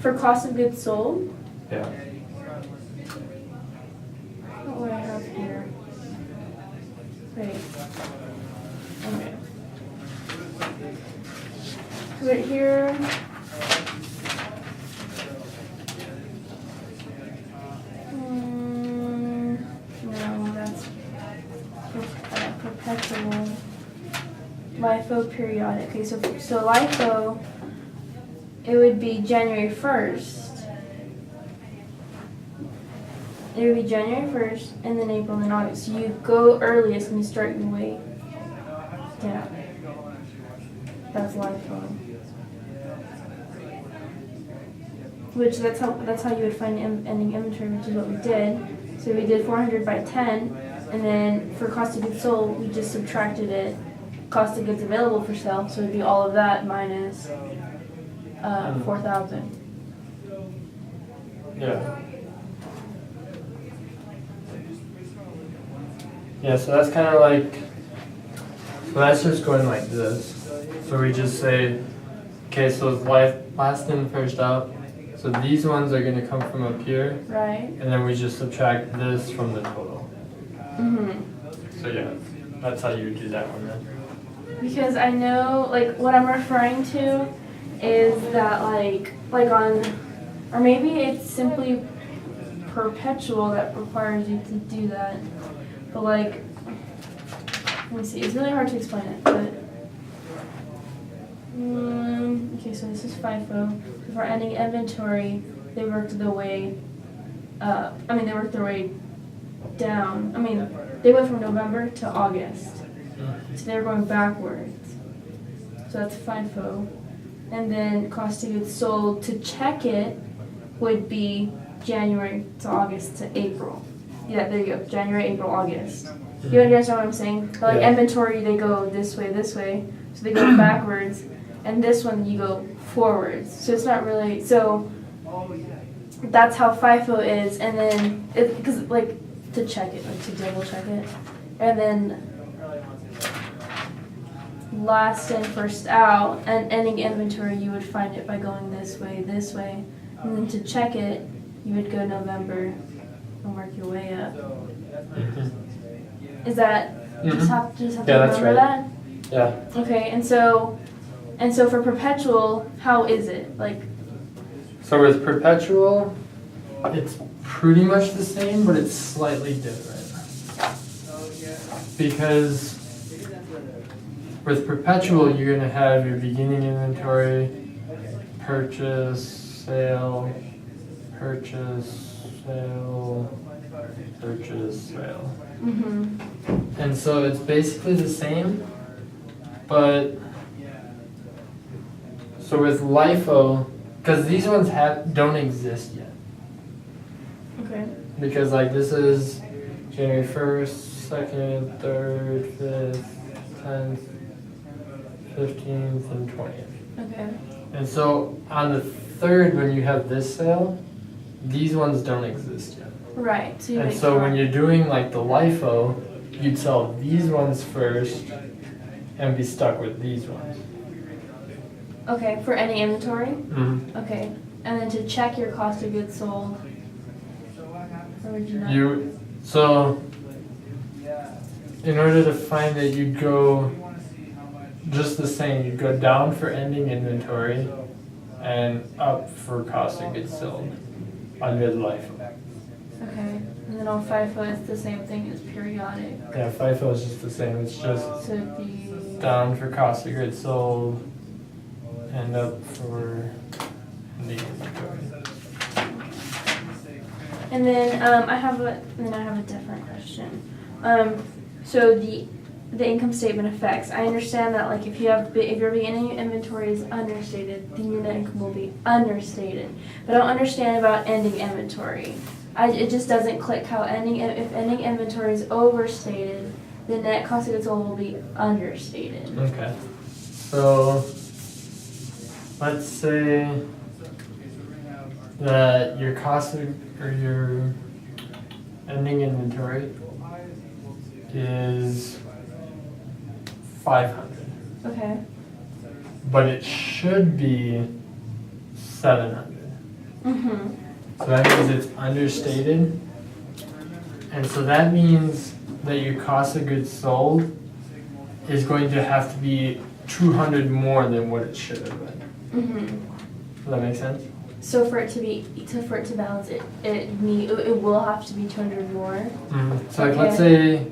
For cost of goods sold, Yeah. what do I have here? Wait. Okay. Right here. No, that's perpetual. LIFO periodic. Okay, so LIFO, it would be January 1st. It would be January 1st, and then April, and then August. So you go earliest and you start your way down. That's LIFO. Which that's how you would find ending inventory, which is what we did. So we did 400 by 10, and then for cost of goods sold, we just subtracted it. Cost of goods available for sale, so it'd be all of that minus 4,000. Yeah. Yeah, so that's kind of like, so that's just going like this. So we just say, okay, so it's last in, first out. So these ones are going to come from up here. Right. And then we just subtract this from the total. Mm-hmm. So yeah, that's how you would do that one then. Because I know, like, what I'm referring to is that, like on, or maybe it's simply perpetual that requires you to do that. But, like, let me see, it's really hard to explain it, but, okay, so this is FIFO. For ending inventory, they worked their way up. I mean, they worked their way down. I mean, they went from November to August. So they're going backwards. So that's FIFO. And then cost of goods sold to check it would be January to August to April. Yeah, there you go. January, April, August. You understand what I'm saying? But like inventory, they go this way. So they go backwards. And this one, you go forwards. So it's not really, so that's how FIFO is. And then, because like to check it, like to double check it. And then last in, first out, and ending inventory, you would find it by going this way. And then to check it, you would go November and work your way up. Is that, just have to remember that? Yeah. Okay, and so for perpetual, how is it? Like, so with perpetual, it's pretty much the same, but it's slightly different. Because with perpetual, you're going to have your beginning inventory, purchase, sale, purchase, sale, purchase, sale. mm-hmm. And so it's basically the same, but so with LIFO, because these ones don't exist yet. Okay. Because like this is January 1st, 2nd, 3rd, 5th, 10th, 15th, and 20th. Okay. And so on the 3rd, when you have this sale, these ones don't exist yet. Right. And so when you're doing like the LIFO, you'd sell these ones first and be stuck with these ones. Okay, for any inventory? Mm-hmm. Okay. And then to check your cost of goods sold, or would you not? So in order to find it, you'd go just the same. You'd go down for ending inventory and up for cost of goods sold under the LIFO. Okay. And then on FIFO, it's the same thing as periodic. Yeah, FIFO is just the same. It's just So it'd be down for cost of goods sold and up for ending inventory. And then I have a different question. So the income statement effects. I understand that like if your beginning inventory is understated, then your net income will be understated. But I don't understand about ending inventory. It just doesn't click how if ending inventory is overstated, the net cost of goods sold will be understated. Okay. So let's say that your cost of, or your ending inventory is 500. Okay. But it should be 700. Mm-hmm. So that means it's understated. And so that means that your cost of goods sold is going to have to be 200 more than what it should have been. Mm-hmm. Does that make sense? So for it to balance it will have to be 200 more. Mm-hmm. So like, let's say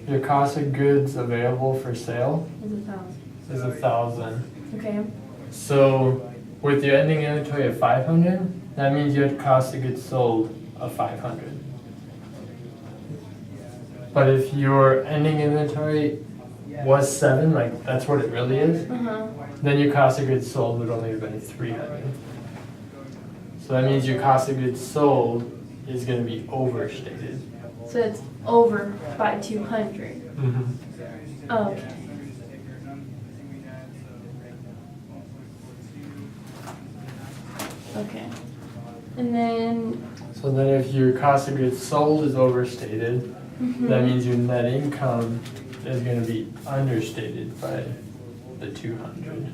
your cost of goods available for sale Is 1,000. is 1,000. Okay. So with your ending inventory of 500, that means you had cost of goods sold of 500. But if your ending inventory was 7, like that's what it really is, then your cost of goods sold would only have been 300. So that means your cost of goods sold is going to be overstated. So it's over by 200. Mm-hmm. Oh, okay. Okay. And then. So then if your cost of goods sold is overstated, that means your net income is going to be understated by the 200.